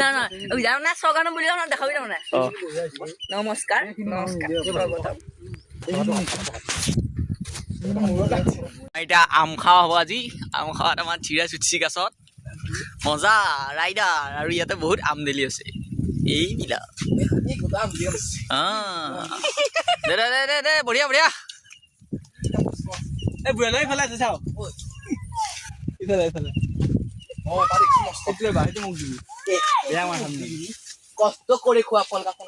না না জানো না সগানো বুলি না দেখাবি না নমস্কাৰ এতিয়া আম খাওয়া হ'ব আজি আম খাওয়াত আমাৰ চিৰা চুচি গাছত মজা ৰাইডাৰ আৰু ইয়াতে বহুত আমদালি আছে এইবিলাক দে দে দে দে বঢ়িয়া বঢ়িয়া এই বুঢ়ালৈ ইফালে আছে চাও ইফালে ইফালে এইটোৱে বা সেইটো মোক দিবি বেয়া মাৰ কষ্ট কৰি খোৱা ফলকাখন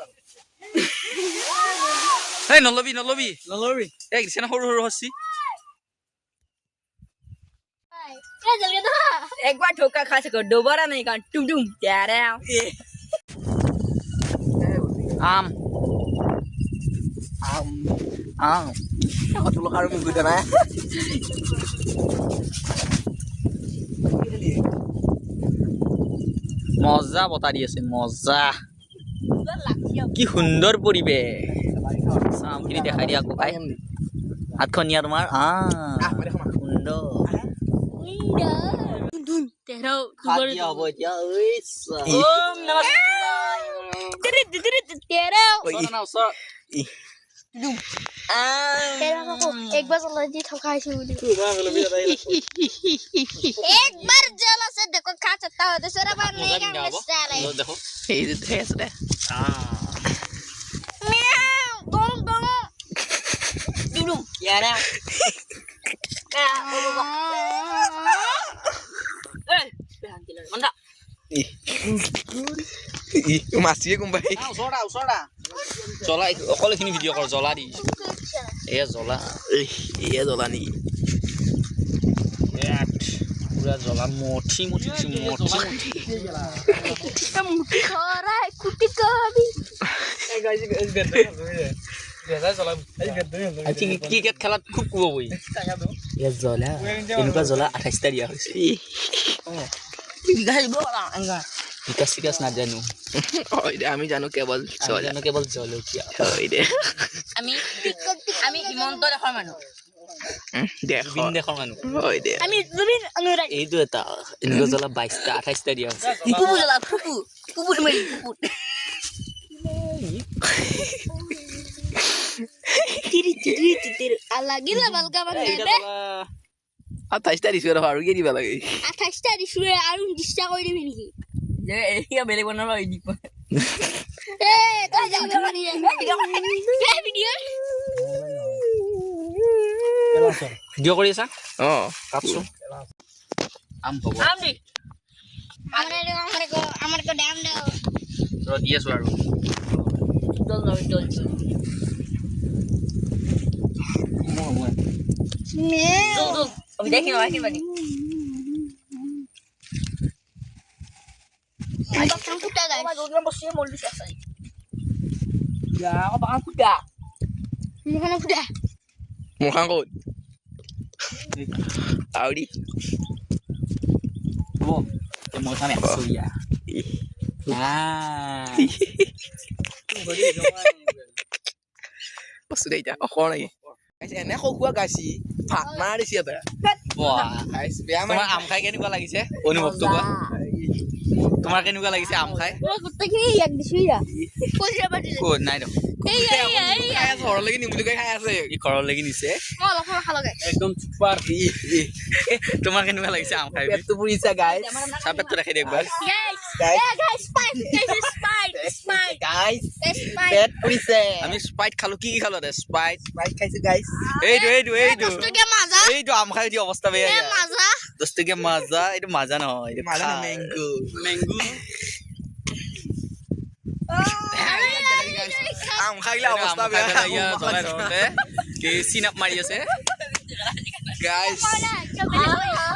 এই নলবি নলবি নলবি এই দিছে সৰু সৰু হচি একবাৰ ঠোকা খাইছে দুবাৰা নাই কাৰণ টুম টুম তেৰে আম আম আম তুলো আৰু মোক গুটা নাই মজা বতাহ দি আছে মজা কি সুন্দৰ পৰিৱেশ আমখিনি দেখাই দিয়া আকৌ হাতখন নিয়া তোমাৰ সুন্দৰ হ'ব এতিয়া একবাৰ জলদি থকাইছো বুলি একবাৰ জল আছে দেখো খা চটা হতে সরা বার নেই কাম চালে দেখো এই যে দেখে আছে দে মিয়াও দম দম টুম তেৰে মাছিয়ে কোনবাই জ্বলা অকল এইখিনি ভিডিঅ' কৰ জ্বলা দি এয়া জ্বলা এয়া জ্বলা নেকি পুৰা জ্বলা মঠি মঠি মুঠি খৰাই কুটি কবি ক্ৰিকেট খেলাত খুব কোব বহি এয়া জ্বলা এনেকুৱা জ্বলা 28টা দিয়া হৈছে বিকাশ চিকাশ নাজানো আমি জানো কেৱল জলকীয়া আমি হিমন্ত দেশৰ মানুহ বিন দেশৰ মানুহ আমি জুবিন অনুৰাগ এইটো এটা এনেকুৱা জ্বলা 22টা 28টা দিয়া হৈছে পুপু জ্বলা পুপু পুপু তুমি পুপু তিৰি লাগিলা বালকা বান্ধে 28টা দিছো আৰু কি দিবা লাগে 28টা দিছো আৰু 20টা কৰি দিবি নেকি যে এয়া বেলেগ বনাব দিব এ তই যাও পানি এই ভিডিও ভিডিঅ' কৰি আছা কাটছো আম হ'ব আম দি আমাৰ কো ড্যাম দাও ৰ দি আছো আৰু দল মে আমি দেখি বানি Ang bakang puta guys. আমাৰ দুজন বস্তুৱে মল দিছে আছে যা বাং কুটা Mukha puta. মুখান ক'ত আউৰি হ'ব মই খাম 100 ইয়া বস্তু দে এতিয়া অখৰ নেকি এনে খকুৱা গাইছি ভাত মাৰিছি এটা বেয়া তোমাৰ আম খাই কেনেকুৱা লাগিছে অনুভৱটো কোৱা তোমাৰ কেনেকুৱা লাগিছে আম খাই Kuta kini yak disu ya. Pojra bati. ক'ত নাই দেখোন ঘৰলৈকে নিম বুলি কৈ খাই আছে ই ঘৰলৈকে নিছে Mala khala khala guys. একদম চুপাৰ তোমাৰ কেনেকুৱা লাগিছে আম খাই পেটটো পুৰিছা গাইছ চাপেটটো ৰাখি দে একবাৰ Guys. Guys. Yeah guys, spike. Guys, spike. গাইছ Spike. পেট পুৰিছে আমি স্প্ৰাইট খালো কি খালো দে স্প্ৰাইট বাইক খাইছো গাইছ এইটো Toge maza. এইটো আম খাই দি অৱস্থা বেয়া Eh maza. 10 টকীয়া মাজা এইটো মাজা নহয় এইটো মাজা খাৰ। মেংগো আম খাইলে আম অৱস্থা খাই পেলাই বেয়া ইয়াত জ্বলাই ধৰোঁতে কি চিন আপ মাৰি আছে গাইছ Coba.